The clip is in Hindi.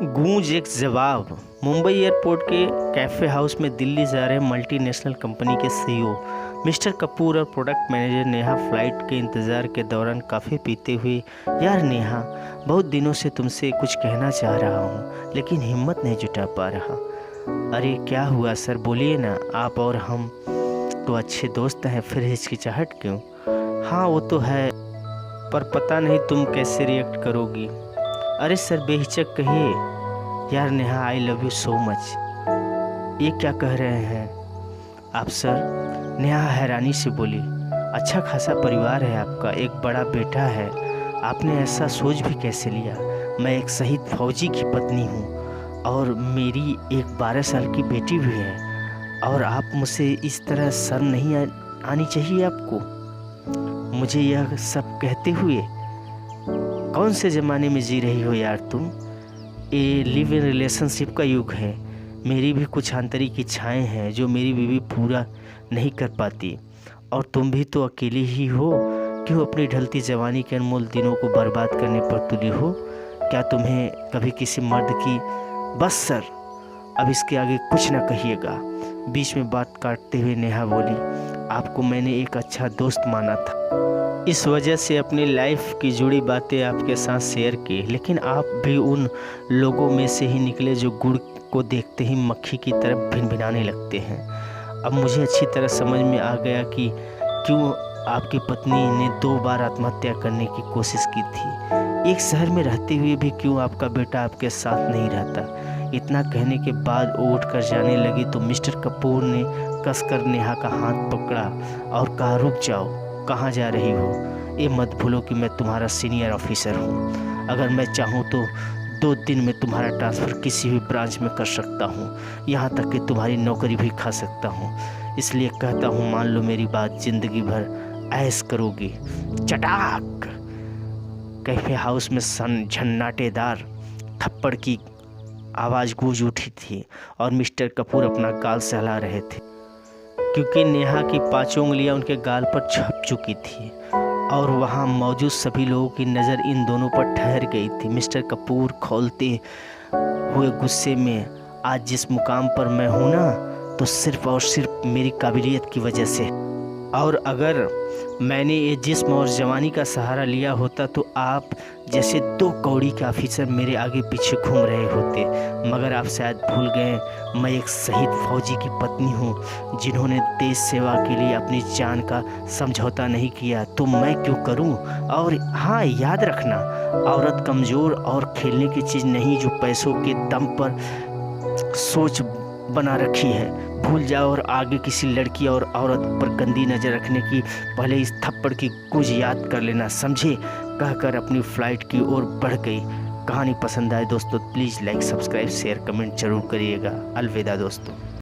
गूंज एक जवाब। मुंबई एयरपोर्ट के कैफ़े हाउस में दिल्ली जा रहे मल्टीनेशनल कंपनी के सीईओ मिस्टर कपूर और प्रोडक्ट मैनेजर नेहा फ्लाइट के इंतज़ार के दौरान काफ़ी पीते हुए, यार नेहा, बहुत दिनों से तुमसे कुछ कहना चाह रहा हूँ लेकिन हिम्मत नहीं जुटा पा रहा। अरे क्या हुआ सर, बोलिए ना, आप और हम तो अच्छे दोस्त हैं, फिर हिचकिचाहट क्यों? हाँ वो तो है, पर पता नहीं तुम कैसे रिएक्ट करोगी। अरे सर बेहिचक कहिए। यार Neha, I love you so much. ये क्या कह रहे हैं आप सर? नेहा हैरानी से बोली। अच्छा खासा परिवार है आपका, एक बड़ा बेटा है, आपने ऐसा सोच भी कैसे लिया? मैं एक शहीद फौजी की पत्नी हूँ और मेरी एक 12 साल की बेटी भी है, और आप मुझसे इस तरह शर्म नहीं आनी चाहिए आपको, मुझे यह सब कहते हुए। कौन से ज़माने में जी रही हो यार तुम? ये लिव इन रिलेशनशिप का युग है। मेरी भी कुछ आंतरिक इच्छाएं हैं जो मेरी बीवी पूरा नहीं कर पाती, और तुम भी तो अकेली ही हो। क्यों अपनी ढलती जवानी के अनमोल दिनों को बर्बाद करने पर तुली हो? क्या तुम्हें कभी किसी मर्द की... बस सर, अब इसके आगे कुछ ना कहिएगा। बीच में बात काटते हुए नेहा बोली, आपको मैंने एक अच्छा दोस्त माना था, इस वजह से अपनी लाइफ की जुड़ी बातें आपके साथ शेयर की, लेकिन आप भी उन लोगों में से ही निकले जो गुड़ को देखते ही मक्खी की तरह भिनभिनाने लगते हैं। अब मुझे अच्छी तरह समझ में आ गया कि क्यों आपकी पत्नी ने 2 बार आत्महत्या करने की कोशिश की थी, एक शहर में रहते हुए भी क्यों आपका बेटा आपके साथ नहीं रहता। इतना कहने के बाद वो उठ कर जाने लगी तो मिस्टर कपूर ने कसकर नेहा का हाथ पकड़ा और कहा, रुक जाओ, कहाँ जा रही हो? ये मत भूलो कि मैं तुम्हारा सीनियर ऑफिसर हूँ। अगर मैं चाहूँ तो 2 दिन में तुम्हारा ट्रांसफ़र किसी भी ब्रांच में कर सकता हूँ, यहाँ तक कि तुम्हारी नौकरी भी खा सकता हूँ। इसलिए कहता हूँ, मान लो मेरी बात, ज़िंदगी भर ऐश करोगी। चटाक! कैफे हाउस में झन्नाटेदार थप्पड़ की आवाज़ गूंज उठी थी और मिस्टर कपूर अपना गाल सहला रहे थे, क्योंकि नेहा की 5 उंगलियां उनके गाल पर छप चुकी थी और वहां मौजूद सभी लोगों की नज़र इन दोनों पर ठहर गई थी। मिस्टर कपूर खौलते हुए गुस्से में, आज जिस मुकाम पर मैं हूं ना, तो सिर्फ और सिर्फ मेरी काबिलियत की वजह से, और अगर मैंने ये जिस्म और जवानी का सहारा लिया होता तो आप जैसे 2 कौड़ी के ऑफिसर मेरे आगे पीछे घूम रहे होते। मगर आप शायद भूल गए, मैं एक शहीद फौजी की पत्नी हूँ जिन्होंने देश सेवा के लिए अपनी जान का समझौता नहीं किया, तो मैं क्यों करूँ? और हाँ, याद रखना, औरत कमज़ोर और खेलने की चीज़ नहीं जो पैसों के दम पर सोच बना रखी है। भूल जाओ और आगे किसी लड़की और औरत पर गंदी नज़र रखने की पहले इस थप्पड़ की गूंज याद कर लेना, समझे? कहकर अपनी फ़्लाइट की ओर बढ़ गई। कहानी पसंद आए दोस्तों, please like, subscribe, share, comment जरूर करिएगा। अलविदा दोस्तों।